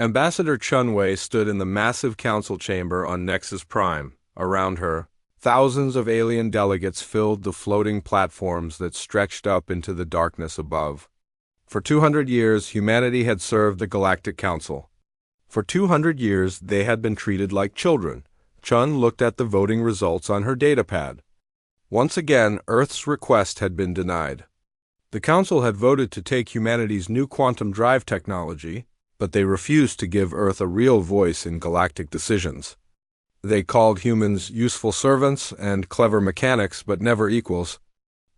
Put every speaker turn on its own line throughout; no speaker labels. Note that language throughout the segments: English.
Ambassador Chunwei stood in the massive council chamber on Nexus Prime. Around her, thousands of alien delegates filled the floating platforms that stretched up into the darkness above. For 200 years, humanity had served the Galactic Council. For 200 years, they had been treated like children. Chun looked at the voting results on her datapad. Once again, Earth's request had been denied. The Council had voted to take humanity's new quantum drive technology, but they refused to give Earth a real voice in galactic decisions. They called humans useful servants and clever mechanics, but never equals.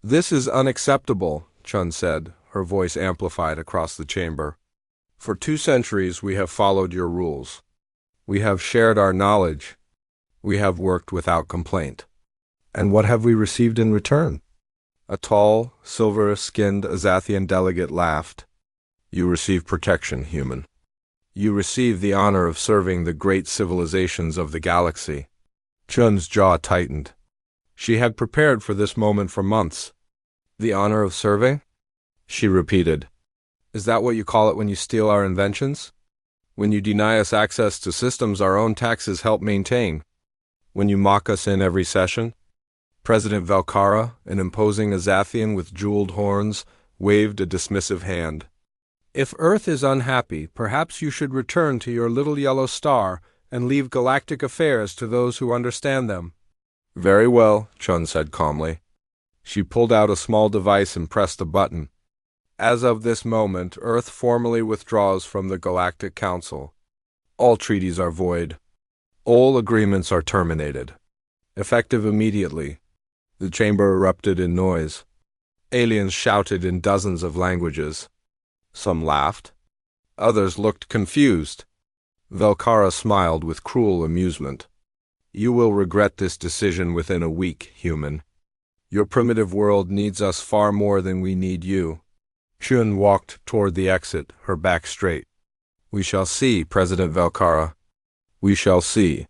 "This is unacceptable," Chun said, her voice amplified across the chamber. "For 2 centuries we have followed your rules. We have shared our knowledge. We have worked without complaint. And what have we received in return?" A tall, silver-skinned Azathian delegate laughed. "You receive protection, human. You receive the honor of serving the great civilizations of the galaxy." Chun's jaw tightened. She had prepared for this moment for months. "The honor of serving?" she repeated. "Is that what you call it when you steal our inventions? When you deny us access to systems our own taxes help maintain? When you mock us in every session?" President Velkara, an imposing Azathian with jeweled horns, waved a dismissive hand. "If Earth is unhappy, perhaps you should return to your little yellow star and leave galactic affairs to those who understand them." "Very well," Chun said calmly. She pulled out a small device and pressed a button. "As of this moment, Earth formally withdraws from the Galactic Council. All treaties are void. All agreements are terminated. Effective immediately." The chamber erupted in noise. Aliens shouted in dozens of languages. Some laughed. Others looked confused. Velkara smiled with cruel amusement. "You will regret this decision within a week, human. Your primitive world needs us far more than we need you." Chun walked toward the exit, her back straight. "We shall see, President Velkara. We shall see."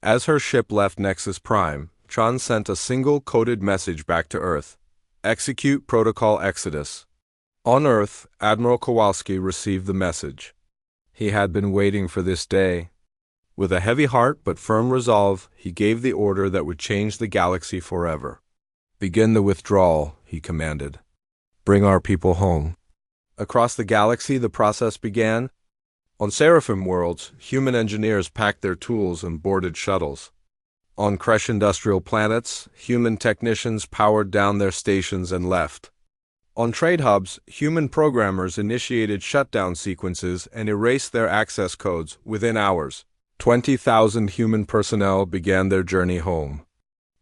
As her ship left Nexus Prime, Chun sent a single coded message back to Earth. "Execute Protocol Exodus." On Earth, Admiral Kowalski received the message. He had been waiting for this day. With a heavy heart but firm resolve, he gave the order that would change the galaxy forever. "Begin the withdrawal," he commanded. "Bring our people home." Across the galaxy, the process began. On Seraphim worlds, human engineers packed their tools and boarded shuttles. On Kresh industrial planets, human technicians powered down their stations and left. On trade hubs, human programmers initiated shutdown sequences and erased their access codes within hours. 20,000 human personnel began their journey home.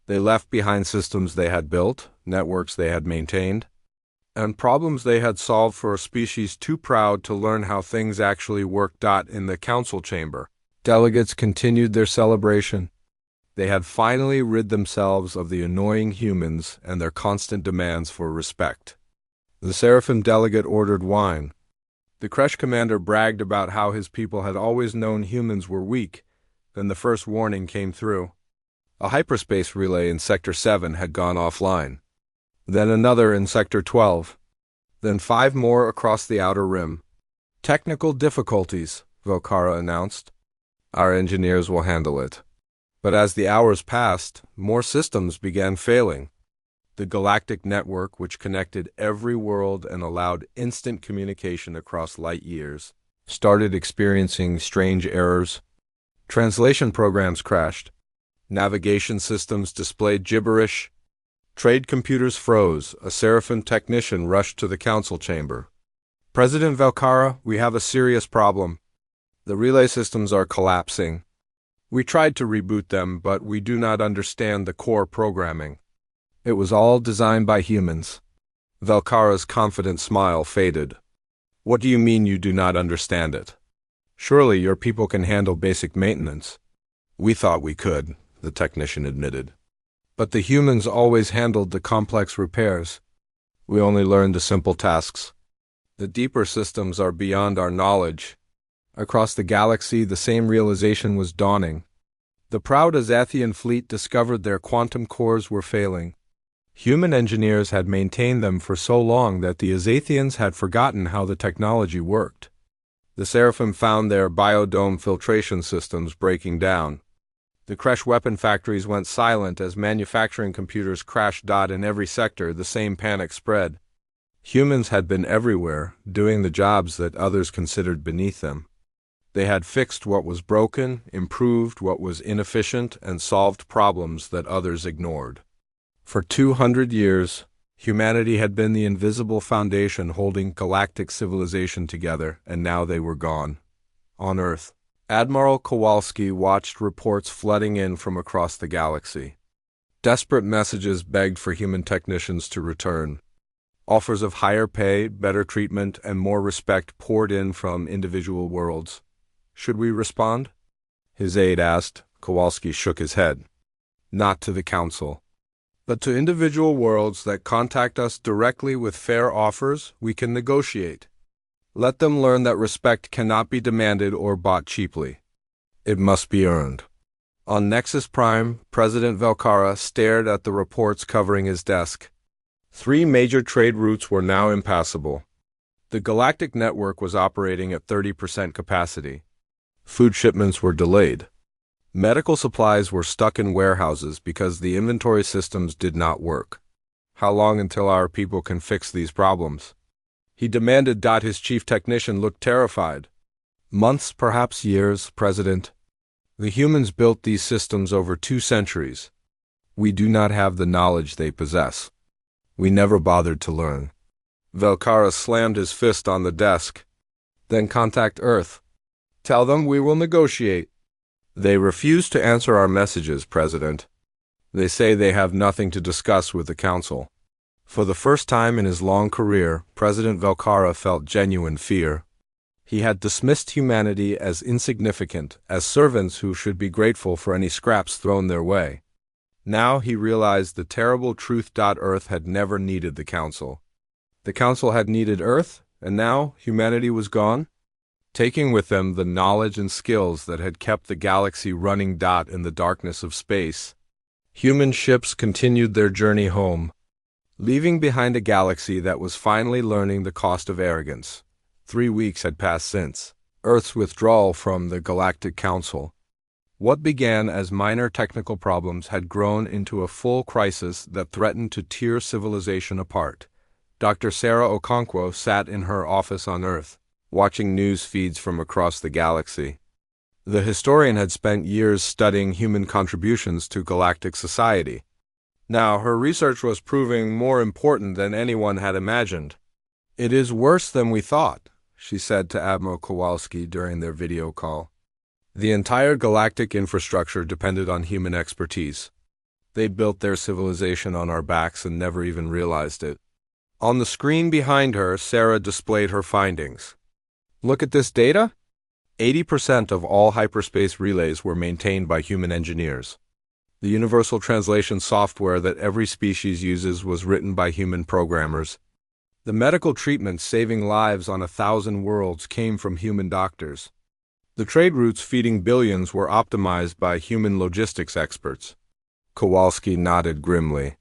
They left behind systems they had built, networks they had maintained, and problems they had solved for a species too proud to learn how things actually worked. In the council chamber, delegates continued their celebration. They had finally rid themselves of the annoying humans and their constant demands for respect. The Seraphim delegate ordered wine. The Kresh commander bragged about how his people had always known humans were weak. Then the first warning came through. A hyperspace relay in Sector 7 had gone offline. Then another in Sector 12. Then 5 more across the outer rim. "Technical difficulties," Velkara announced. "Our engineers will handle it." But as the hours passed, more systems began failing. The galactic network, which connected every world and allowed instant communication across light years, started experiencing strange errors. Translation programs crashed. Navigation systems displayed gibberish. Trade computers froze. A Seraphim technician rushed to the council chamber. "President Velkara, we have a serious problem. The relay systems are collapsing. We tried to reboot them, but we do not understand the core programming. It was all designed by humans." Velkara's confident smile faded. "What do you mean you do not understand it? Surely your people can handle basic maintenance." "We thought we could," the technician admitted. "But the humans always handled the complex repairs. We only learned the simple tasks. The deeper systems are beyond our knowledge." Across the galaxy, the same realization was dawning. The proud Azathian fleet discovered their quantum cores were failing. Human engineers had maintained them for so long that the Azathians had forgotten how the technology worked. The Seraphim found their biodome filtration systems breaking down. The Kresh weapon factories went silent as manufacturing computers crashed. In every sector, the same panic spread. Humans had been everywhere, doing the jobs that others considered beneath them. They had fixed what was broken, improved what was inefficient, and solved problems that others ignored. For 200 years, humanity had been the invisible foundation holding galactic civilization together, and now they were gone. On Earth, Admiral Kowalski watched reports flooding in from across the galaxy. Desperate messages begged for human technicians to return. Offers of higher pay, better treatment, and more respect poured in from individual worlds. Should we respond? His aide asked. Kowalski shook his head. Not to the Council. But to individual worlds that contact us directly with fair offers, we can negotiate. Let them learn that respect cannot be demanded or bought cheaply. It must be earned. On Nexus Prime, President Velkara stared at the reports covering his desk. 3 major trade routes were now impassable. The galactic network was operating at 30% capacity. Food shipments were delayed. Medical supplies were stuck in warehouses because the inventory systems did not work. How long until our people can fix these problems? He demanded. His chief technician looked terrified. Months, perhaps years, President. The humans built these systems over 2 centuries. We do not have the knowledge they possess. We never bothered to learn. Velkara slammed his fist on the desk. Then contact Earth. Tell them we will negotiate. They refuse to answer our messages, President. They say they have nothing to discuss with the Council. For the first time in his long career, President Velkara felt genuine fear. He had dismissed humanity as insignificant, as servants who should be grateful for any scraps thrown their way. Now he realized the terrible truth. Earth had never needed the Council. The Council had needed Earth, and now humanity was gone, taking with them the knowledge and skills that had kept the galaxy running. In the darkness of space, human ships continued their journey home, leaving behind a galaxy that was finally learning the cost of arrogance. 3 weeks had passed since Earth's withdrawal from the Galactic Council. What began as minor technical problems had grown into a full crisis that threatened to tear civilization apart. Dr. Sarah Okonkwo sat in her office on Earth, watching news feeds from across the galaxy. The historian had spent years studying human contributions to galactic society. Now her research was proving more important than anyone had imagined. "It is worse than we thought," she said to Admiral Kowalski during their video call. The entire galactic infrastructure depended on human expertise. They built their civilization on our backs and never even realized it. On the screen behind her, Sarah displayed her findings. Look at this data. 80% of all hyperspace relays were maintained by human engineers. The universal translation software that every species uses was written by human programmers. The medical treatments saving lives on 1,000 worlds came from human doctors. The trade routes feeding billions were optimized by human logistics experts. Kowalski nodded grimly.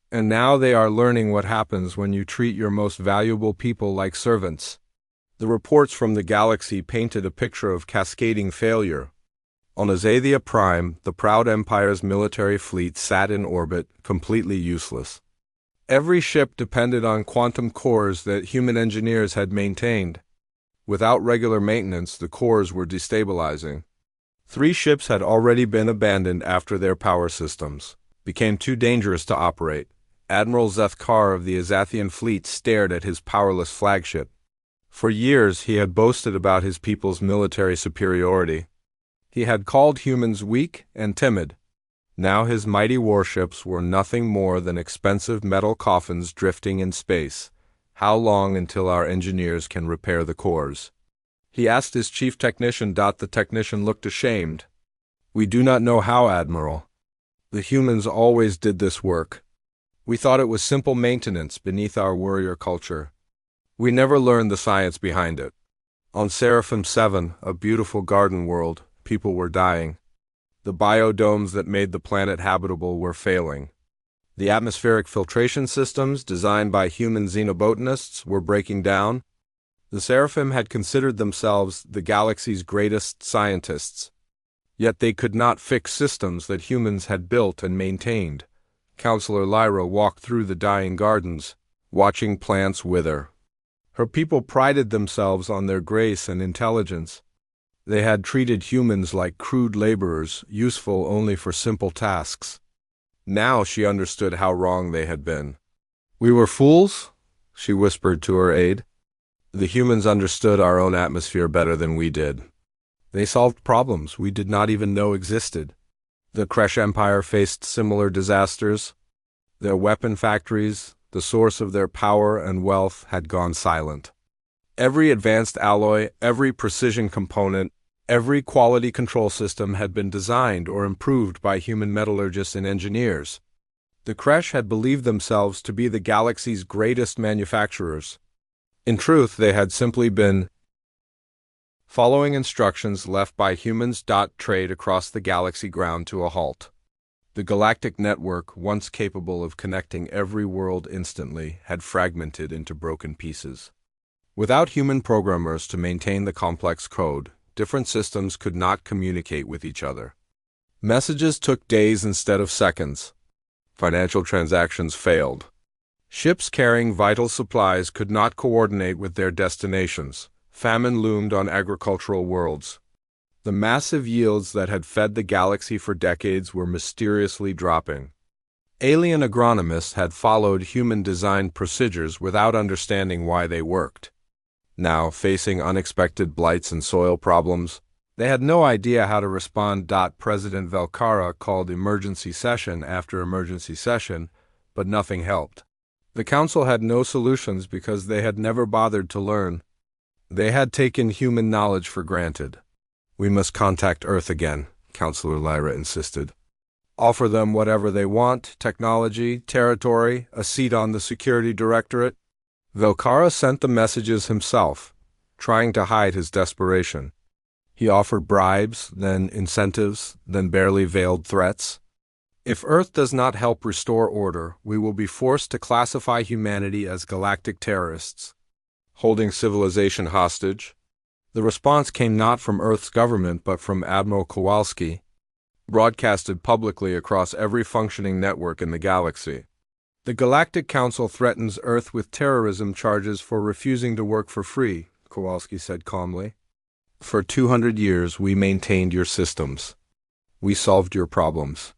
And now they are learning what happens when you treat your most valuable people like servants. The reports from the galaxy painted a picture of cascading failure. On Azathia Prime, the proud Empire's military fleet sat in orbit, completely useless. Every ship depended on quantum cores that human engineers had maintained. Without regular maintenance, the cores were destabilizing. 3 ships had already been abandoned after their power systems became too dangerous to operate. Admiral Zethkar of the Azathian fleet stared at his powerless flagship. For years he had boasted about his people's military superiority. He had called humans weak and timid. Now his mighty warships were nothing more than expensive metal coffins drifting in space. How long until our engineers can repair the cores? He asked his chief technician. The technician looked ashamed. We do not know how, Admiral. The humans always did this work. We thought it was simple maintenance beneath our warrior culture. We never learned the science behind it. On Seraphim 7, a beautiful garden world, people were dying. The biodomes that made the planet habitable were failing. The atmospheric filtration systems, designed by human xenobotanists, were breaking down. The Seraphim had considered themselves the galaxy's greatest scientists. Yet they could not fix systems that humans had built and maintained. Counselor Lyra walked through the dying gardens, watching plants wither. Her people prided themselves on their grace and intelligence. They had treated humans like crude laborers, useful only for simple tasks. Now she understood how wrong they had been. "We were fools?" she whispered to her aide. "The humans understood our own atmosphere better than we did. They solved problems we did not even know existed. The Kresh Empire faced similar disasters. Their weapon factories, the source of their power and wealth, had gone silent. Every advanced alloy, every precision component, every quality control system had been designed or improved by human metallurgists and engineers. The Kresh had believed themselves to be the galaxy's greatest manufacturers. In truth, they had simply been following instructions left by humans. Trade across the galaxy ground to a halt. The galactic network, once capable of connecting every world instantly, had fragmented into broken pieces. Without human programmers to maintain the complex code, different systems could not communicate with each other. Messages took days instead of seconds. Financial transactions failed. Ships carrying vital supplies could not coordinate with their destinations. Famine loomed on agricultural worlds. The massive yields that had fed the galaxy for decades were mysteriously dropping. Alien agronomists had followed human-designed procedures without understanding why they worked. Now, facing unexpected blights and soil problems, they had no idea how to respond. President Velkara called emergency session after emergency session, but nothing helped. The Council had no solutions because they had never bothered to learn. They had taken human knowledge for granted. "We must contact Earth again," Counselor Lyra insisted. "Offer them whatever they want: technology, territory, a seat on the Security Directorate." Velkara sent the messages himself, trying to hide his desperation. He offered bribes, then incentives, then barely veiled threats. "If Earth does not help restore order, we will be forced to classify humanity as galactic terrorists, holding civilization hostage." The response came not from Earth's government but from Admiral Kowalski, broadcasted publicly across every functioning network in the galaxy. "The Galactic Council threatens Earth with terrorism charges for refusing to work for free," Kowalski said calmly. "For 200 years we maintained your systems. We solved your problems.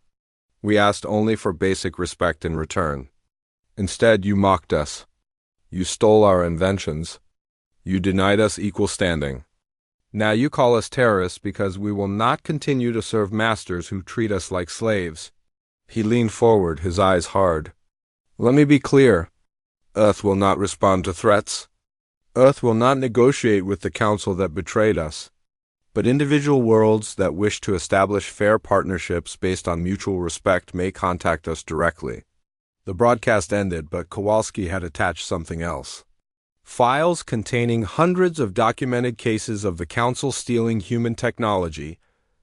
We asked only for basic respect in return. Instead, you mocked us. You stole our inventions. You denied us equal standing. Now you call us terrorists because we will not continue to serve masters who treat us like slaves." He leaned forward, his eyes hard. "Let me be clear. Earth will not respond to threats. Earth will not negotiate with the Council that betrayed us. But individual worlds that wish to establish fair partnerships based on mutual respect may contact us directly." The broadcast ended, but Kowalski had attached something else. Files containing hundreds of documented cases of the Council stealing human technology,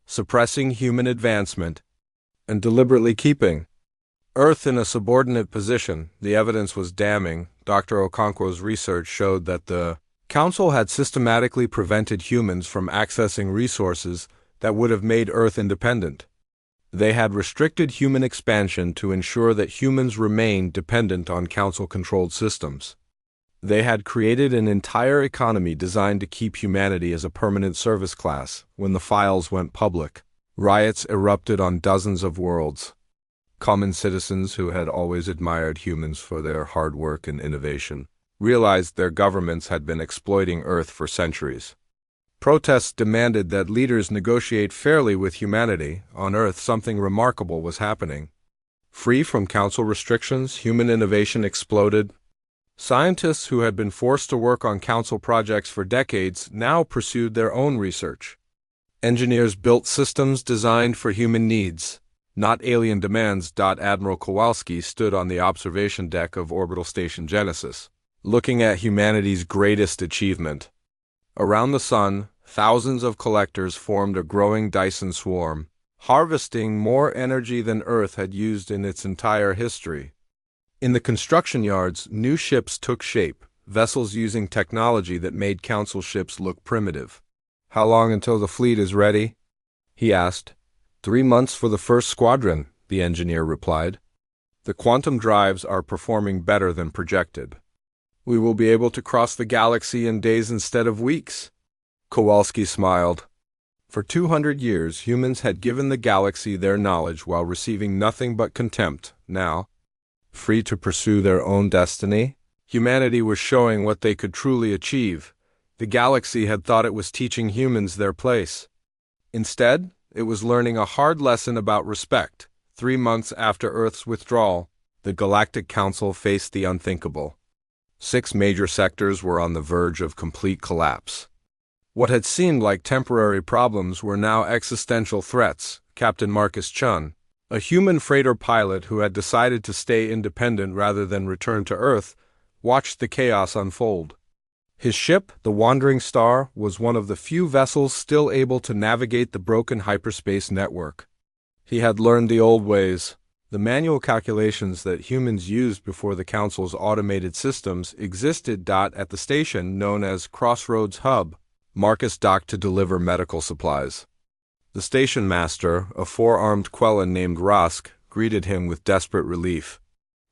suppressing human advancement, and deliberately keeping Earth in a subordinate position. The evidence was damning. Dr. Okonkwo's research showed that the Council had systematically prevented humans from accessing resources that would have made Earth independent. They had restricted human expansion to ensure that humans remained dependent on Council-controlled systems. They had created an entire economy designed to keep humanity as a permanent service class. When the files went public, riots erupted on dozens of worlds. Common citizens who had always admired humans for their hard work and innovation realized their governments had been exploiting Earth for centuries. Protests demanded that leaders negotiate fairly with humanity. On Earth, something remarkable was happening. Free from Council restrictions, human innovation exploded. Scientists who had been forced to work on Council projects for decades now pursued their own research. Engineers built systems designed for human needs, not alien demands. Admiral Kowalski stood on the observation deck of Orbital Station Genesis, looking at humanity's greatest achievement. Around the sun, thousands of collectors formed a growing Dyson swarm, harvesting more energy than Earth had used in its entire history. In the construction yards, new ships took shape, vessels using technology that made Council ships look primitive. "How long until the fleet is ready?" he asked. 3 months for the first squadron," the engineer replied. "The quantum drives are performing better than projected. We will be able to cross the galaxy in days instead of weeks." Kowalski smiled. For 200 years, humans had given the galaxy their knowledge while receiving nothing but contempt. Now, free to pursue their own destiny, humanity was showing what they could truly achieve. The galaxy had thought it was teaching humans their place. Instead, it was learning a hard lesson about respect. 3 months after Earth's withdrawal, the Galactic Council faced the unthinkable. 6 major sectors were on the verge of complete collapse. What had seemed like temporary problems were now existential threats. Captain Marcus Chun, a human freighter pilot who had decided to stay independent rather than return to Earth, watched the chaos unfold. His ship, the Wandering Star, was one of the few vessels still able to navigate the broken hyperspace network. He had learned the old ways. The manual calculations that humans used before the Council's automated systems existed. At the station known as Crossroads Hub, Marcus docked to deliver medical supplies. The station master, a 4-armed Quellan named Rosk, greeted him with desperate relief.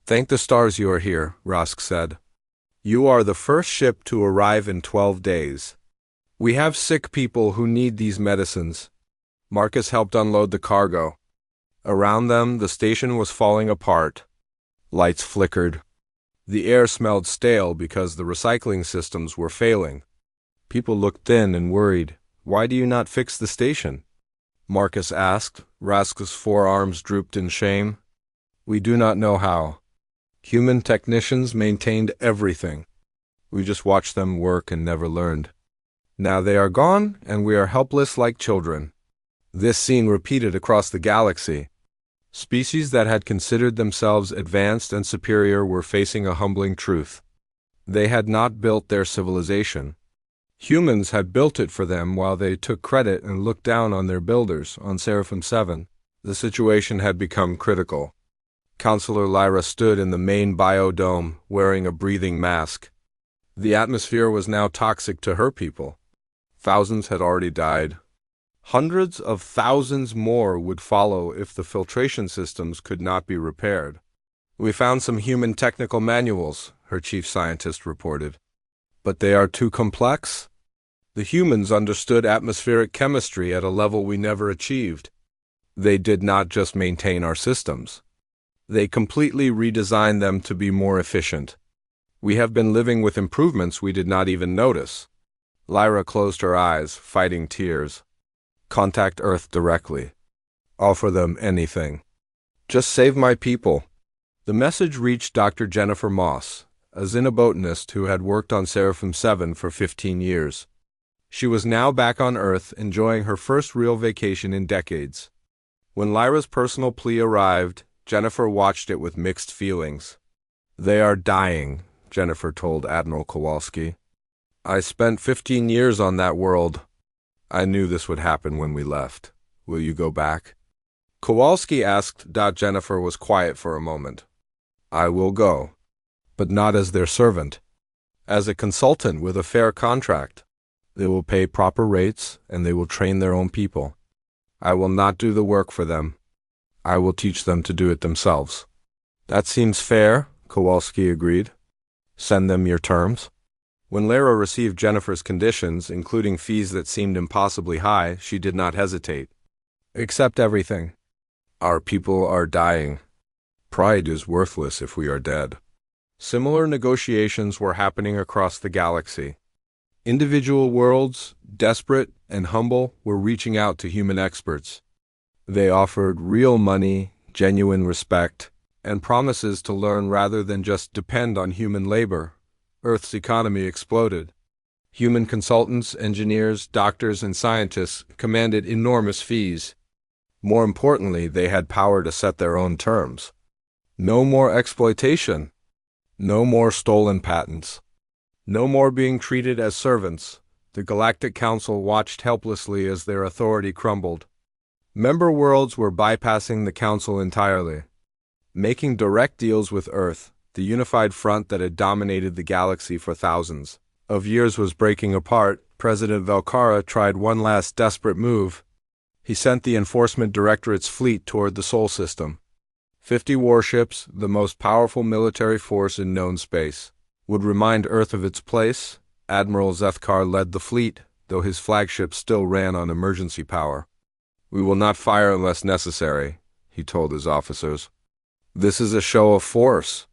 "Thank the stars you are here," Rosk said. "You are the first ship to arrive in 12 days. We have sick people who need these medicines." Marcus helped unload the cargo. Around them, the station was falling apart. Lights flickered. The air smelled stale because the recycling systems were failing. People looked thin and worried. "Why do you not fix the station?" Marcus asked. Rosk's forearms drooped in shame. "We do not know how. Human technicians maintained everything. We just watched them work and never learned. Now they are gone, and we are helpless like children." This scene repeated across the galaxy. Species that had considered themselves advanced and superior were facing a humbling truth. They had not built their civilization. Humans had built it for them while they took credit and looked down on their builders. On Seraphim 7, the situation had become critical. Counselor Lyra stood in the main biodome, wearing a breathing mask. The atmosphere was now toxic to her people. Thousands had already died. Hundreds of thousands more would follow if the filtration systems could not be repaired. "We found some human technical manuals," her chief scientist reported. "But they are too complex. The humans understood atmospheric chemistry at a level we never achieved. They did not just maintain our systems. They completely redesigned them to be more efficient. We have been living with improvements we did not even notice." Lyra closed her eyes, fighting tears. "Contact Earth directly. Offer them anything. Just save my people." The message reached Dr. Jennifer Moss, a xenobotanist who had worked on Seraphim 7 for 15 years. She was now back on Earth, enjoying her first real vacation in decades. When Lyra's personal plea arrived, Jennifer watched it with mixed feelings. "They are dying," Jennifer told Admiral Kowalski. "I spent 15 years on that world. I knew this would happen when we left. Will you go back?" Kowalski asked. Jennifer was quiet for a moment. "I will go, but not as their servant. As a consultant with a fair contract. They will pay proper rates, and they will train their own people. I will not do the work for them. I will teach them to do it themselves." "That seems fair," Kowalski agreed. "Send them your terms." When Lyra received Jennifer's conditions, including fees that seemed impossibly high, she did not hesitate. "Accept everything. Our people are dying. Pride is worthless if we are dead." Similar negotiations were happening across the galaxy. Individual worlds, desperate and humble, were reaching out to human experts. They offered real money, genuine respect, and promises to learn rather than just depend on human labor. Earth's economy exploded. Human consultants, engineers, doctors, and scientists commanded enormous fees. More importantly, they had power to set their own terms. No more exploitation. No more stolen patents. No more being treated as servants. The Galactic Council watched helplessly as their authority crumbled. Member worlds were bypassing the Council entirely, making direct deals with Earth. The unified front that had dominated the galaxy for thousands of years was breaking apart. President Velcara tried one last desperate move. He sent the Enforcement Directorate's fleet toward the Sol system. 50 warships, the most powerful military force in known space, would remind Earth of its place. Admiral Zethkar led the fleet, though his flagship still ran on emergency power. "We will not fire unless necessary," he told his officers. "This is a show of force.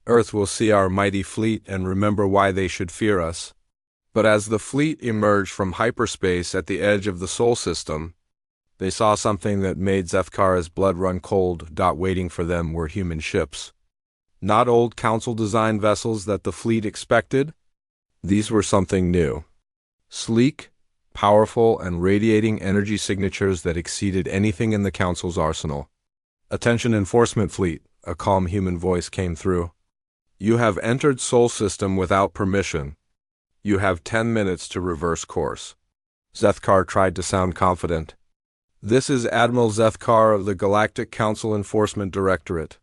Earth will see our mighty fleet and remember why they should fear us." But as the fleet emerged from hyperspace at the edge of the Sol system, they saw something that made Zethkar's blood run cold. Waiting for them were human ships. Not old Council-designed vessels that the fleet expected. These were something new. Sleek, powerful, and radiating energy signatures that exceeded anything in the Council's arsenal. "Attention Enforcement Fleet," a calm human voice came through. "You have entered Sol system without permission. You have 10 minutes to reverse course." Zethkar tried to sound confident. "This is Admiral Zethkar of the Galactic Council Enforcement Directorate.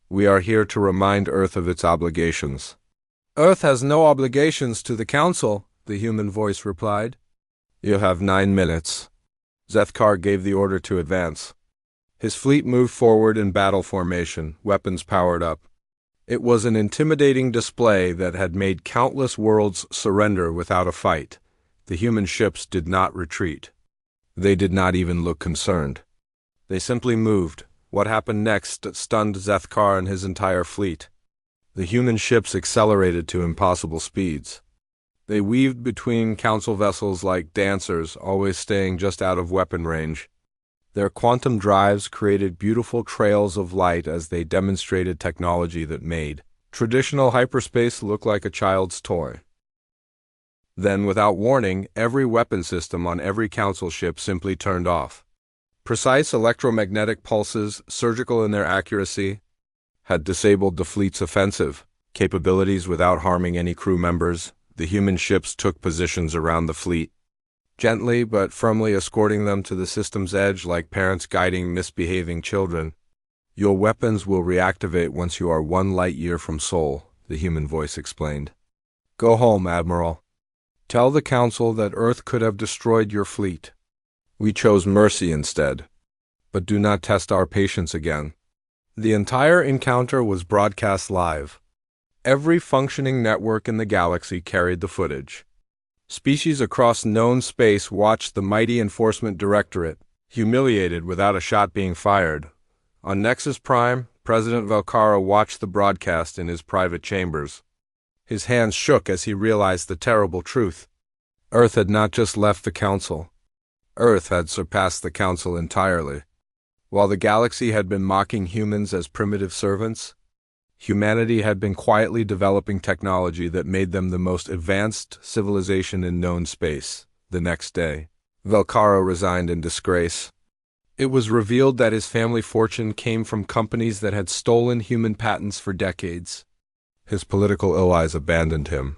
We are here to remind Earth of its obligations." "Earth has no obligations to the Council," the human voice replied. "You have 9 minutes." Zethkar gave the order to advance. His fleet moved forward in battle formation, weapons powered up. It was an intimidating display that had made countless worlds surrender without a fight. The human ships did not retreat. They did not even look concerned. They simply moved. What happened next stunned Zethkar and his entire fleet. The human ships accelerated to impossible speeds. They weaved between Council vessels like dancers, always staying just out of weapon range. Their quantum drives created beautiful trails of light as they demonstrated technology that made traditional hyperspace look like a child's toy. Then, without warning, every weapon system on every Council ship simply turned off. Precise electromagnetic pulses, surgical in their accuracy, had disabled the fleet's offensive capabilities without harming any crew members. The human ships took positions around the fleet, gently but firmly escorting them to the system's edge like parents guiding misbehaving children. "Your weapons will reactivate once you are 1 light year from Sol," the human voice explained. "Go home, Admiral. Tell the Council that Earth could have destroyed your fleet. We chose mercy instead. But do not test our patience again." The entire encounter was broadcast live. Every functioning network in the galaxy carried the footage. Species across known space watched the mighty Enforcement Directorate, humiliated without a shot being fired. On Nexus Prime, President Velcara watched the broadcast in his private chambers. His hands shook as he realized the terrible truth. Earth had not just left the Council. Earth had surpassed the Council entirely. While the galaxy had been mocking humans as primitive servants, humanity had been quietly developing technology that made them the most advanced civilization in known space. The next day, Velcara resigned in disgrace. It was revealed that his family fortune came from companies that had stolen human patents for decades. His political allies abandoned him.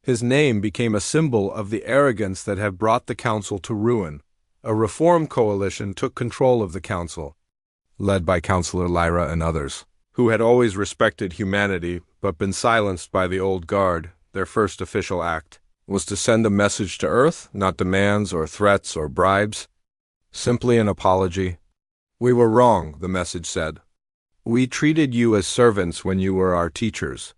His name became a symbol of the arrogance that had brought the Council to ruin. A reform coalition took control of the Council, led by Councillor Lyra and others, who had always respected humanity but been silenced by the old guard. Their first official act was to send a message to Earth, not demands or threats or bribes, simply an apology. "We were wrong," the message said. "We treated you as servants when you were our teachers.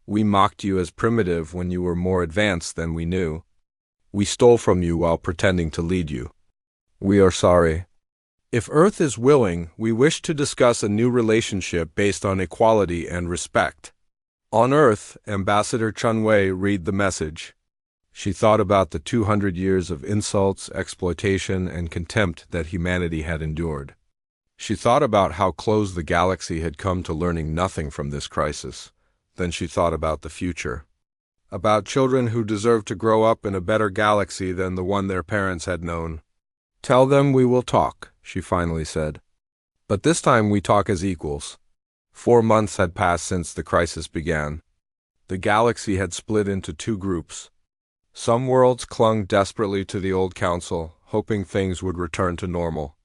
We mocked you as primitive when you were more advanced than we knew. We stole from you while pretending to lead you. We are sorry. If Earth is willing, we wish to discuss a new relationship based on equality and respect." On Earth, Ambassador Chunwei read the message. She thought about the 200 years of insults, exploitation, and contempt that humanity had endured. She thought about how close the galaxy had come to learning nothing from this crisis. Then she thought about the future. About children who deserved to grow up in a better galaxy than the one their parents had known. "Tell them we will talk," she finally said. "But this time we talk as equals." 4 months had passed since the crisis began. The galaxy had split into 2 groups. Some worlds clung desperately to the old Council, hoping things would return to normal.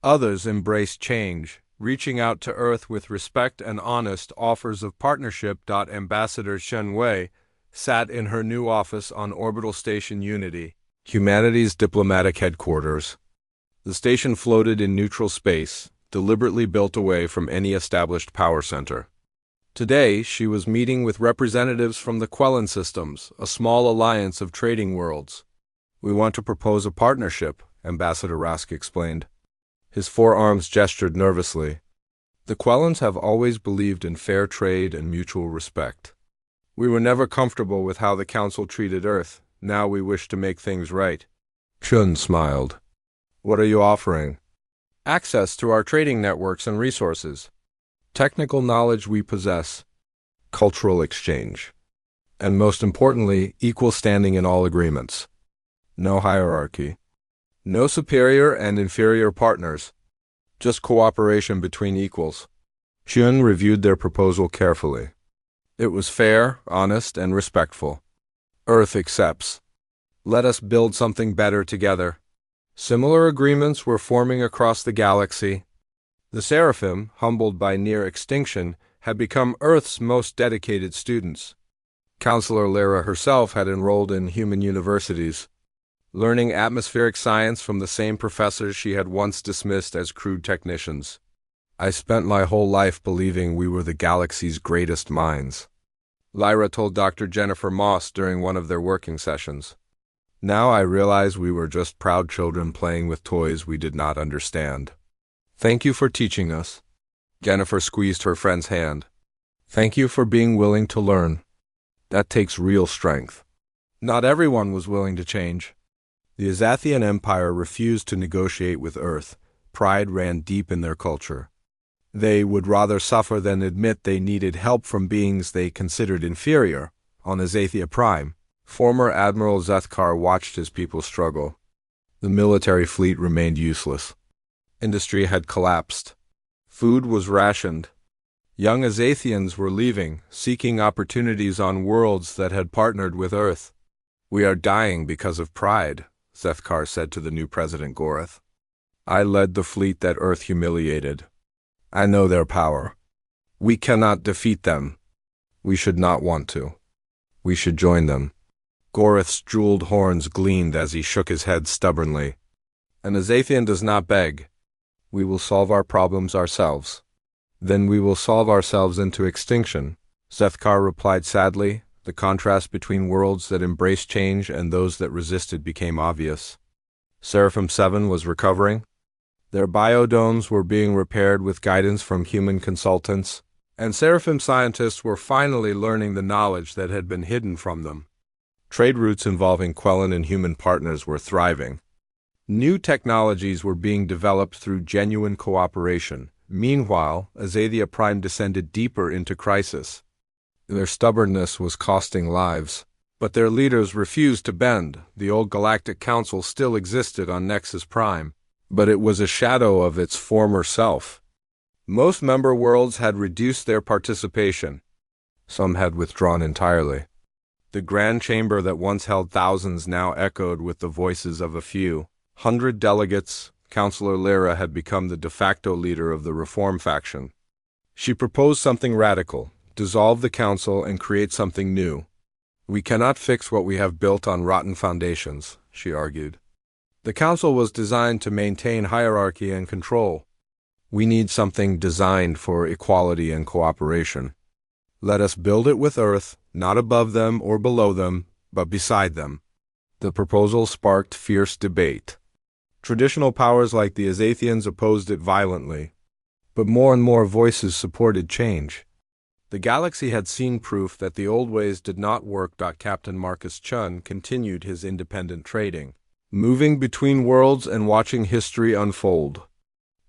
Others embraced change, reaching out to Earth with respect and honest offers of partnership. Ambassador Shen Wei sat in her new office on Orbital Station Unity, humanity's diplomatic headquarters. The station floated in neutral space, deliberately built away from any established power center. Today, she was meeting with representatives from the Quellen Systems, a small alliance of trading worlds. "We want to propose a partnership," Ambassador Rask explained. His forearms gestured nervously. "The Quellens have always believed in fair trade and mutual respect. We were never comfortable with how the Council treated Earth. Now we wish to make things right." Chun smiled. "What are you offering?" "Access to our trading networks and resources, technical knowledge we possess, cultural exchange, and most importantly, equal standing in all agreements. No hierarchy. No superior and inferior partners. Just cooperation between equals." Chun reviewed their proposal carefully. It was fair, honest, and respectful. Earth accepts. Let us build something better together. Similar agreements were forming across the galaxy. The Seraphim, humbled by near extinction, had become Earth's most dedicated students. Counselor Lyra herself had enrolled in human universities, learning atmospheric science from the same professors she had once dismissed as crude technicians. "I spent my whole life believing we were the galaxy's greatest minds," Lyra told Dr. Jennifer Moss during one of their working sessions. "Now I realize we were just proud children playing with toys we did not understand." "Thank you for teaching us." Jennifer squeezed her friend's hand. "Thank you for being willing to learn. That takes real strength." Not everyone was willing to change. The Azathian Empire refused to negotiate with Earth. Pride ran deep in their culture. They would rather suffer than admit they needed help from beings they considered inferior. On Azathia Prime, former Admiral Zethkar watched his people struggle. The military fleet remained useless. Industry had collapsed. Food was rationed. Young Azathians were leaving, seeking opportunities on worlds that had partnered with Earth. "We are dying because of pride," Zethkar said to the new President Gorath. "I led the fleet that Earth humiliated. I know their power. We cannot defeat them. We should not want to. We should join them." Gorath's jeweled horns gleamed as he shook his head stubbornly. "An Azathian does not beg. We will solve our problems ourselves." "Then we will solve ourselves into extinction," Zethkar replied sadly. The contrast between worlds that embraced change and those that resisted became obvious. Seraphim 7 was recovering. Their biodomes were being repaired with guidance from human consultants, and Seraphim scientists were finally learning the knowledge that had been hidden from them. Trade routes involving Quellen and human partners were thriving. New technologies were being developed through genuine cooperation. Meanwhile, Azathia Prime descended deeper into crisis. Their stubbornness was costing lives, but their leaders refused to bend. The old Galactic Council still existed on Nexus Prime, but it was a shadow of its former self. Most member worlds had reduced their participation. Some had withdrawn entirely. The Grand Chamber that once held thousands now echoed with the voices of a few. 100 delegates. Counselor Lyra had become the de facto leader of the Reform faction. She proposed something radical: dissolve the council and create something new. "We cannot fix what we have built on rotten foundations," she argued. "The council was designed to maintain hierarchy and control. We need something designed for equality and cooperation. Let us build it with Earth, not above them or below them, but beside them." The proposal sparked fierce debate. Traditional powers like the Azathians opposed it violently, but more and more voices supported change. The galaxy had seen proof that the old ways did not work. Captain Marcus Chun continued his independent trading, moving between worlds and watching history unfold.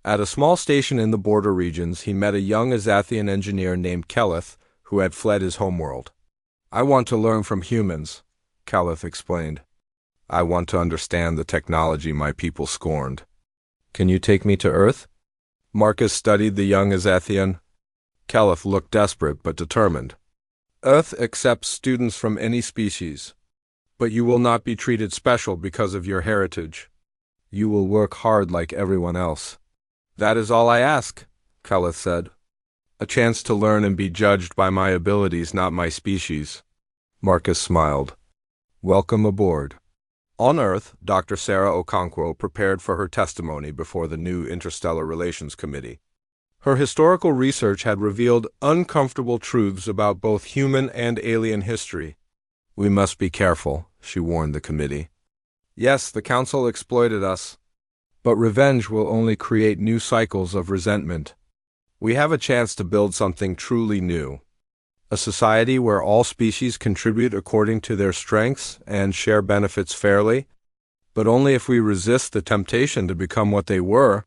At a small station in the border regions, he met a young Azathian engineer named Keleth, who had fled his homeworld. "I want to learn from humans," Keleth explained. "I want to understand the technology my people scorned." "Can you take me to Earth?" Marcus studied the young Azathian. Keleth looked desperate but determined. "Earth accepts students from any species, but you will not be treated special because of your heritage. You will work hard like everyone else." "That is all I ask," Keleth said. A chance to learn and be judged by my abilities, not my species. Marcus smiled. Welcome aboard. On Earth, Dr. Sarah Okonkwo prepared for her testimony before the new Interstellar Relations Committee. Her historical research had revealed uncomfortable truths about both human and alien history. We must be careful, she warned the committee. Yes, the Council exploited us, but revenge will only create new cycles of resentment. We have a chance to build something truly new. A society where all species contribute according to their strengths and share benefits fairly, but only if we resist the temptation to become what they were.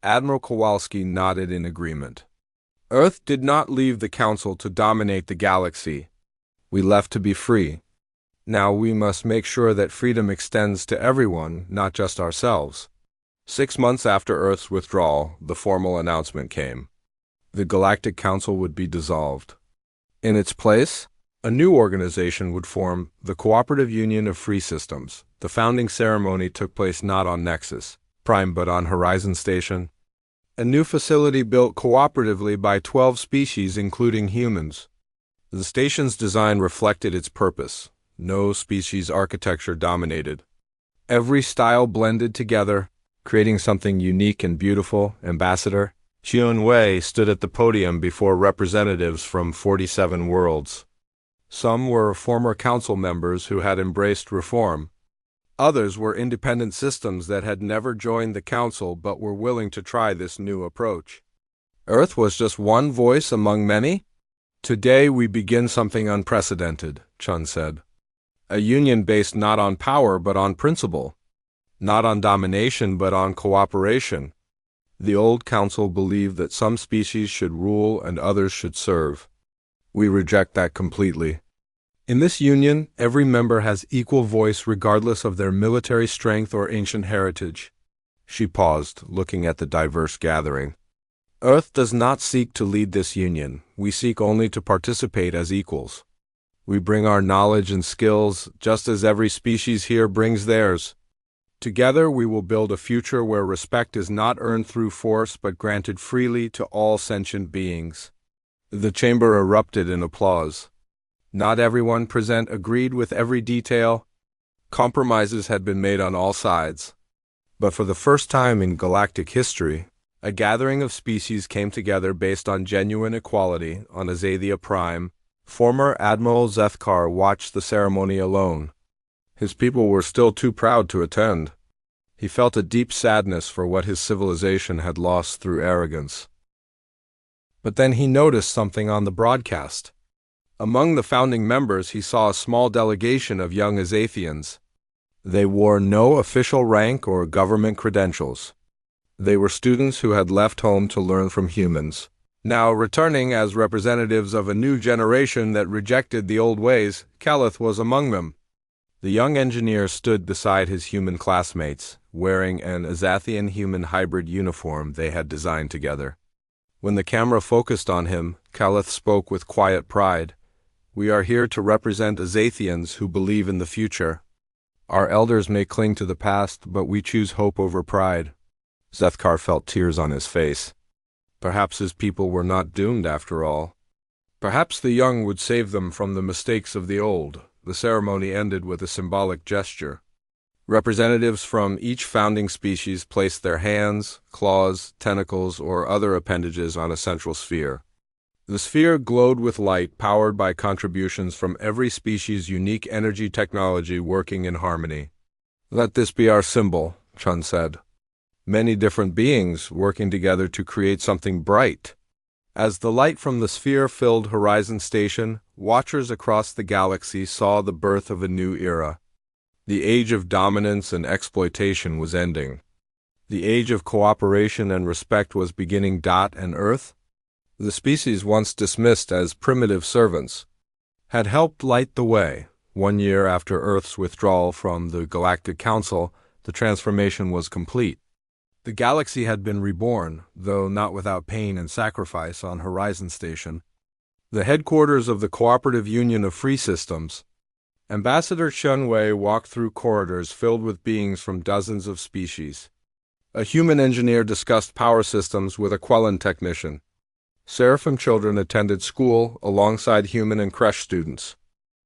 Admiral Kowalski nodded in agreement. Earth did not leave the Council to dominate the galaxy. We left to be free. Now we must make sure that freedom extends to everyone, not just ourselves. 6 months after Earth's withdrawal, the formal announcement came. The Galactic Council would be dissolved. In its place, a new organization would form, the Cooperative Union of Free Systems. The founding ceremony took place not on Nexus Prime but on Horizon Station, a new facility built cooperatively by 12 species including humans. The station's design reflected its purpose. No species architecture dominated. Every style blended together, creating something unique and beautiful. Ambassador Xion Wei stood at the podium before representatives from 47 worlds. Some were former council members who had embraced reform. Others were independent systems that had never joined the council but were willing to try this new approach. Earth was just one voice among many? Today we begin something unprecedented, Chun said. A union based not on power but on principle. Not on domination but on cooperation. The old council believed that some species should rule and others should serve. We reject that completely. In this union, every member has equal voice regardless of their military strength or ancient heritage. She paused, looking at the diverse gathering. Earth does not seek to lead this union. We seek only to participate as equals. We bring our knowledge and skills, just as every species here brings theirs. Together we will build a future where respect is not earned through force but granted freely to all sentient beings. The chamber erupted in applause. Not everyone present agreed with every detail. Compromises had been made on all sides. But for the first time in galactic history, a gathering of species came together based on genuine equality on Azathia Prime. Former Admiral Zethkar watched the ceremony alone. His people were still too proud to attend. He felt a deep sadness for what his civilization had lost through arrogance. But then he noticed something on the broadcast. Among the founding members he saw a small delegation of young Azathians. They wore no official rank or government credentials. They were students who had left home to learn from humans. Now returning as representatives of a new generation that rejected the old ways, Keleth was among them. The young engineer stood beside his human classmates, wearing an Azathian-human hybrid uniform they had designed together. When the camera focused on him, Keleth spoke with quiet pride. We are here to represent Azathians who believe in the future. Our elders may cling to the past, but we choose hope over pride. Zethkar felt tears on his face. Perhaps his people were not doomed after all. Perhaps the young would save them from the mistakes of the old. The ceremony ended with a symbolic gesture. Representatives from each founding species placed their hands, claws, tentacles, or other appendages on a central sphere. The sphere glowed with light powered by contributions from every species' unique energy technology working in harmony. Let this be our symbol, Chun said. Many different beings working together to create something bright. As the light from the sphere filled Horizon Station, watchers across the galaxy saw the birth of a new era. The age of dominance and exploitation was ending. The age of cooperation and respect was beginning. And Earth, the species once dismissed as primitive servants, had helped light the way. 1 year after Earth's withdrawal from the Galactic Council, the transformation was complete. The galaxy had been reborn, though not without pain and sacrifice, on Horizon Station, the headquarters of the Cooperative Union of Free Systems. Ambassador Xion Wei walked through corridors filled with beings from dozens of species. A human engineer discussed power systems with a Quellan technician. Seraphim children attended school alongside human and creche students.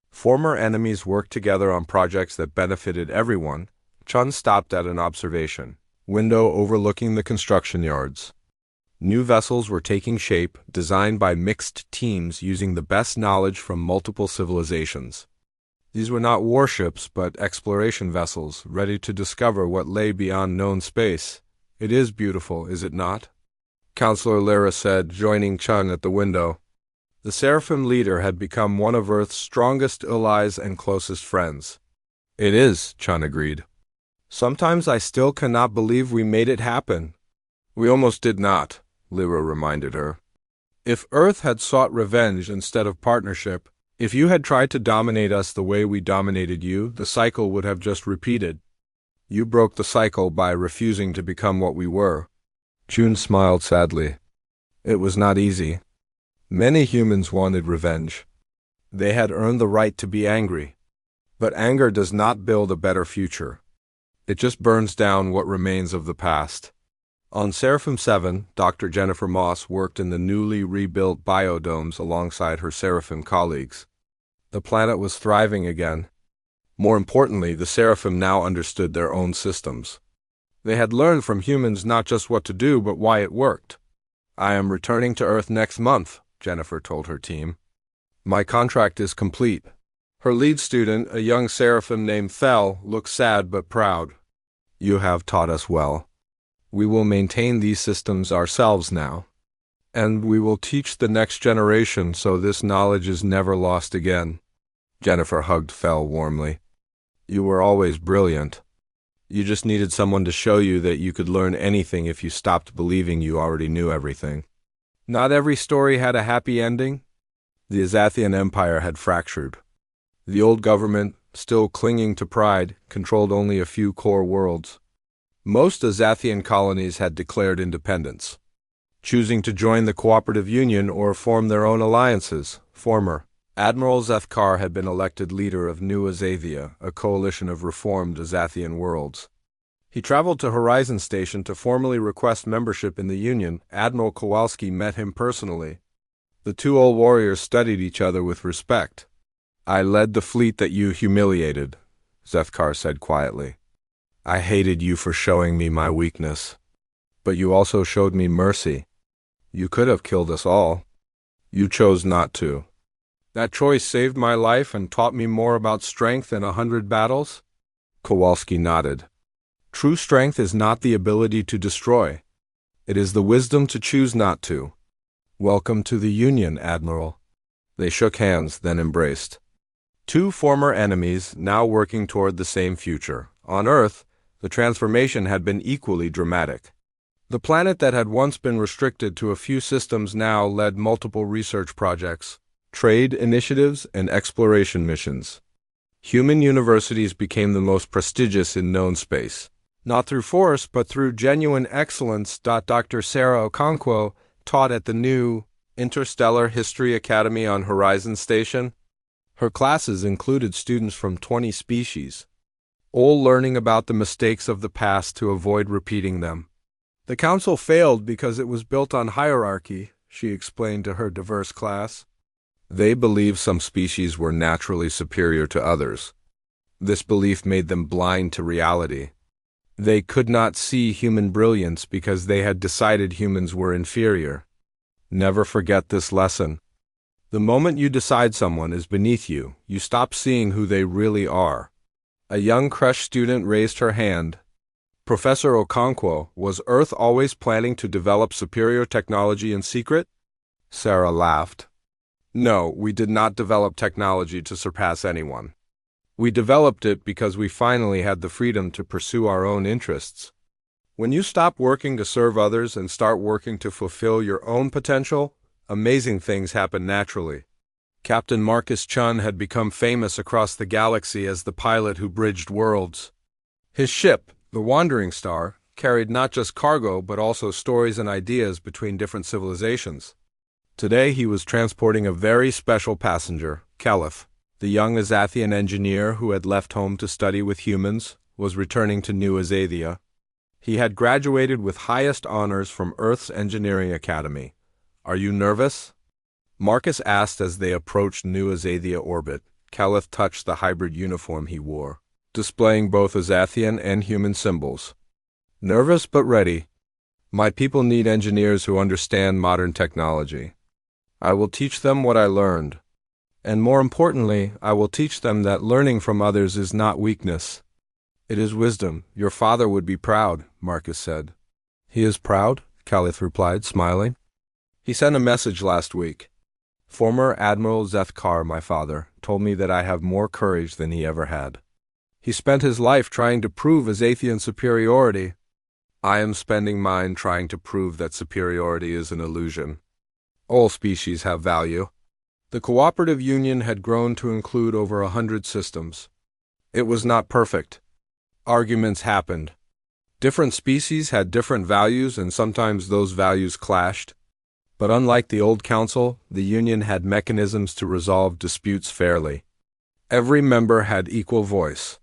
Former enemies worked together on projects that benefited everyone. Chun stopped at an observation window overlooking the construction yards. New vessels were taking shape, designed by mixed teams using the best knowledge from multiple civilizations. These were not warships, but exploration vessels, ready to discover what lay beyond known space. It is beautiful, is it not? Counselor Lyra said, joining Chun at the window. The Seraphim leader had become one of Earth's strongest allies and closest friends. It is, Chun agreed. Sometimes I still cannot believe we made it happen. We almost did not, Lyra reminded her. If Earth had sought revenge instead of partnership, if you had tried to dominate us the way we dominated you, the cycle would have just repeated. You broke the cycle by refusing to become what we were. June smiled sadly. It was not easy. Many humans wanted revenge. They had earned the right to be angry. But anger does not build a better future. It just burns down what remains of the past. On Seraphim 7, Dr. Jennifer Moss worked in the newly rebuilt biodomes alongside her Seraphim colleagues. The planet was thriving again. More importantly, the Seraphim now understood their own systems. They had learned from humans not just what to do, but why it worked. I am returning to Earth next month, Jennifer told her team. My contract is complete. Her lead student, a young Seraphim named Thel, looked sad but proud. You have taught us well. We will maintain these systems ourselves now. And we will teach the next generation so this knowledge is never lost again. Jennifer hugged Thel warmly. You were always brilliant. You just needed someone to show you that you could learn anything if you stopped believing you already knew everything. Not every story had a happy ending. The Azathian Empire had fractured. The old government, still clinging to pride, controlled only a few core worlds. Most Azathian colonies had declared independence, choosing to join the Cooperative Union or form their own alliances. Former Admiral Zethkar had been elected leader of New Azathia, a coalition of reformed Azathian worlds. He traveled to Horizon Station to formally request membership in the Union. Admiral Kowalski met him personally. The two old warriors studied each other with respect. I led the fleet that you humiliated, Zethkar said quietly. I hated you for showing me my weakness. But you also showed me mercy. You could have killed us all. You chose not to. That choice saved my life and taught me more about strength than 100 battles? Kowalski nodded. True strength is not the ability to destroy. It is the wisdom to choose not to. Welcome to the Union, Admiral. They shook hands, then embraced. Two former enemies now working toward the same future. On Earth, the transformation had been equally dramatic. The planet that had once been restricted to a few systems now led multiple research projects, trade initiatives, and exploration missions. Human universities became the most prestigious in known space. Not through force, but through genuine excellence. Dr. Sarah Okonkwo taught at the new Interstellar History Academy on Horizon Station. Her classes included students from 20 species, all learning about the mistakes of the past to avoid repeating them. The council failed because it was built on hierarchy, she explained to her diverse class. They believed some species were naturally superior to others. This belief made them blind to reality. They could not see human brilliance because they had decided humans were inferior. Never forget this lesson. The moment you decide someone is beneath you, you stop seeing who they really are. A young creche student raised her hand. Professor Okonkwo, was Earth always planning to develop superior technology in secret? Sarah laughed. No, we did not develop technology to surpass anyone. We developed it because we finally had the freedom to pursue our own interests. When you stop working to serve others and start working to fulfill your own potential, amazing things happen naturally. Captain Marcus Chun had become famous across the galaxy as the pilot who bridged worlds. His ship, the Wandering Star, carried not just cargo but also stories and ideas between different civilizations. Today he was transporting a very special passenger, Caliph. The young Azathian engineer who had left home to study with humans was returning to New Azathia. He had graduated with highest honors from Earth's Engineering Academy. "Are you nervous?" Marcus asked as they approached New Azathia orbit. Caliph touched the hybrid uniform he wore, displaying both Azathian and human symbols. "Nervous but ready. My people need engineers who understand modern technology. I will teach them what I learned. And more importantly, I will teach them that learning from others is not weakness. It is wisdom. Your father would be proud," Marcus said. "He is proud?" Caliph replied, smiling. "He sent a message last week. Former Admiral Zethkar, my father, told me that I have more courage than he ever had. He spent his life trying to prove Azathian superiority. I am spending mine trying to prove that superiority is an illusion. All species have value." The cooperative union had grown to include over 100 systems. It was not perfect. Arguments happened. Different species had different values, and sometimes those values clashed. But unlike the old council, the union had mechanisms to resolve disputes fairly. Every member had equal voice.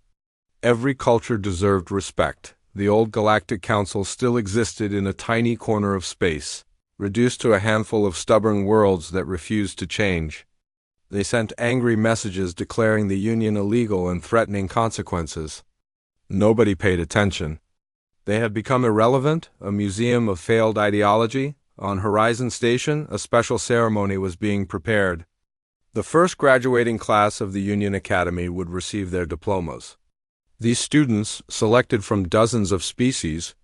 Every culture deserved respect. The old Galactic Council still existed in a tiny corner of space, reduced to a handful of stubborn worlds that refused to change. They sent angry messages declaring the union illegal and threatening consequences. Nobody paid attention. They had become irrelevant, a museum of failed ideology. On Horizon Station, a special ceremony was being prepared. The first graduating class of the Union Academy would receive their diplomas. These students, selected from dozens of species,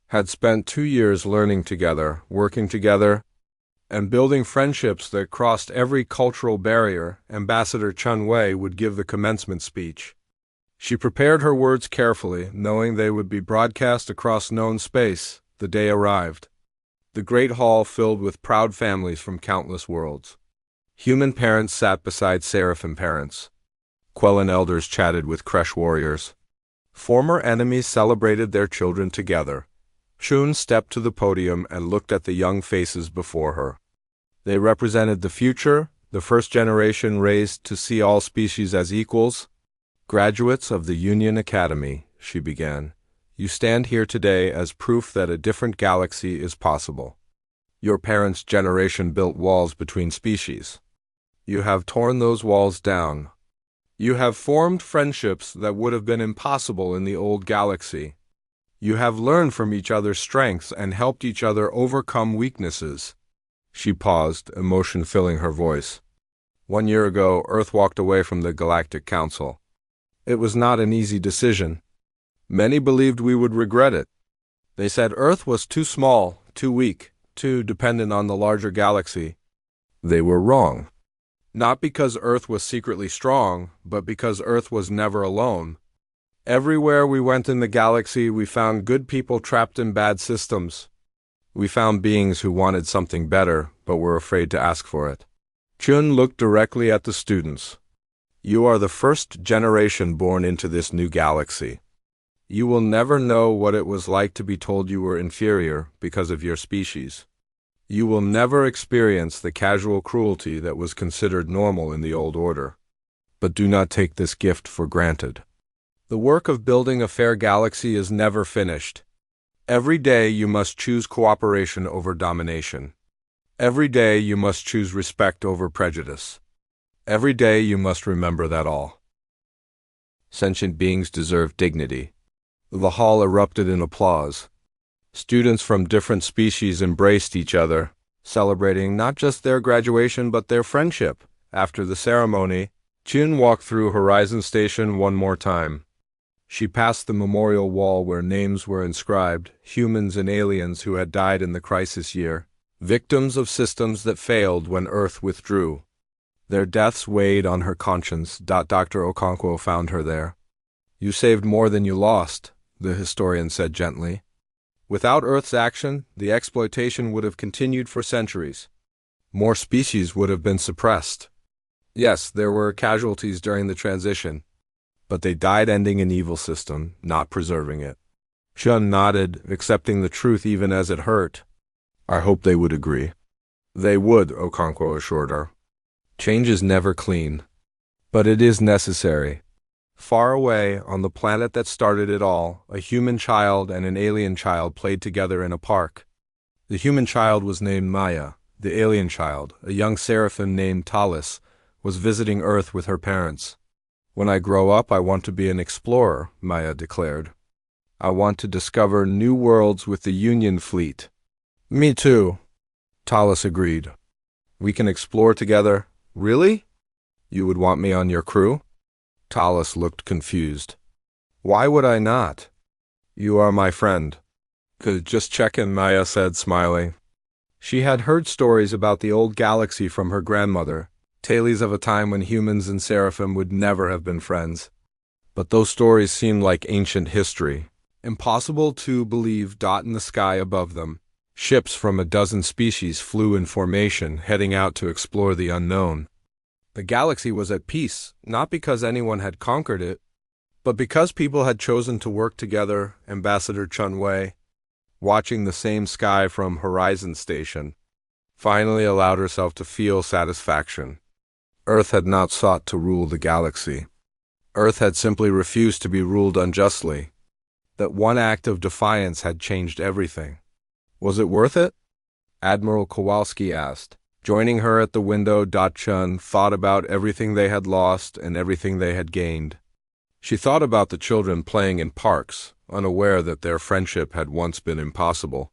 had spent 2 years learning together, working together, and building friendships that crossed every cultural barrier. Ambassador Chun Wei would give the commencement speech. She prepared her words carefully, knowing they would be broadcast across known space. The day arrived. The great hall filled with proud families from countless worlds. Human parents sat beside seraphim parents. Quellan elders chatted with Kresh warriors. Former enemies celebrated their children together. Chun stepped to the podium and looked at the young faces before her. They represented the future, the first generation raised to see all species as equals. "Graduates of the Union Academy," she began, "you stand here today as proof that a different galaxy is possible. Your parents' generation built walls between species. You have torn those walls down. You have formed friendships that would have been impossible in the old galaxy. You have learned from each other's strengths and helped each other overcome weaknesses." She paused, emotion filling her voice. 1 year ago, Earth walked away from the Galactic Council. It was not an easy decision. Many believed we would regret it. They said Earth was too small, too weak, too dependent on the larger galaxy. They were wrong. Not because Earth was secretly strong, but because Earth was never alone. Everywhere we went in the galaxy, we found good people trapped in bad systems. We found beings who wanted something better, but were afraid to ask for it. Chun looked directly at the students. "You are the first generation born into this new galaxy. You will never know what it was like to be told you were inferior because of your species. You will never experience the casual cruelty that was considered normal in the old order. But do not take this gift for granted. The work of building a fair galaxy is never finished. Every day you must choose cooperation over domination. Every day you must choose respect over prejudice. Every day you must remember that all sentient beings deserve dignity." The hall erupted in applause. Students from different species embraced each other, celebrating not just their graduation but their friendship. After the ceremony, Chun walked through Horizon Station one more time. She passed the memorial wall where names were inscribed, humans and aliens who had died in the crisis year, victims of systems that failed when Earth withdrew. Their deaths weighed on her conscience. Dr. Okonkwo found her there. "You saved more than you lost," the historian said gently. "Without Earth's action, the exploitation would have continued for centuries. More species would have been suppressed. Yes, there were casualties during the transition, but they died ending an evil system, not preserving it." Chun nodded, accepting the truth even as it hurt. "I hope they would agree." "They would," Okonkwo assured her. "Change is never clean, but it is necessary. Far away, on the planet that started it all, a human child and an alien child played together in a park. The human child was named Maya. The alien child, a young seraphim named Talis, was visiting Earth with her parents. "When I grow up, I want to be an explorer," Maya declared. "I want to discover new worlds with the Union fleet." "Me too," Talis agreed. "We can explore together." "Really? You would want me on your crew?" Talis looked confused. "Why would I not? You are my friend." "Just checking," Maya said, smiling. She had heard stories about the old galaxy from her grandmother, tales of a time when humans and seraphim would never have been friends. But those stories seemed like ancient history, impossible to believe. In the sky above them, ships from a dozen species flew in formation, heading out to explore the unknown. The galaxy was at peace, not because anyone had conquered it, but because people had chosen to work together. Ambassador Chunwei, watching the same sky from Horizon Station, finally allowed herself to feel satisfaction. Earth had not sought to rule the galaxy. Earth had simply refused to be ruled unjustly. That one act of defiance had changed everything. Was it worth it? Admiral Kowalski asked. Joining her at the window, Chun thought about everything they had lost and everything they had gained. She thought about the children playing in parks, unaware that their friendship had once been impossible.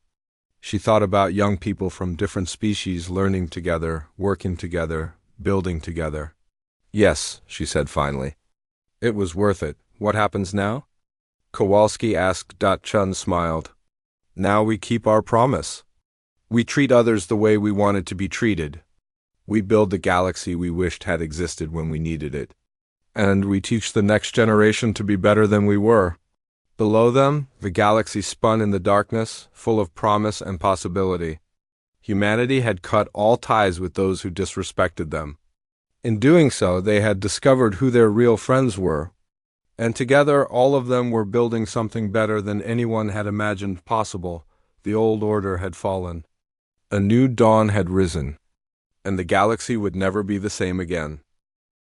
She thought about young people from different species learning together, working together, building together. "Yes," she said finally. "It was worth it. What happens now?" Kowalski asked. Chun smiled. "Now we keep our promise. We treat others the way we wanted to be treated. We build the galaxy we wished had existed when we needed it. And we teach the next generation to be better than we were." Below them, the galaxy spun in the darkness, full of promise and possibility. Humanity had cut all ties with those who disrespected them. In doing so, they had discovered who their real friends were, and together all of them were building something better than anyone had imagined possible. The old order had fallen. A new dawn had risen, and the galaxy would never be the same again.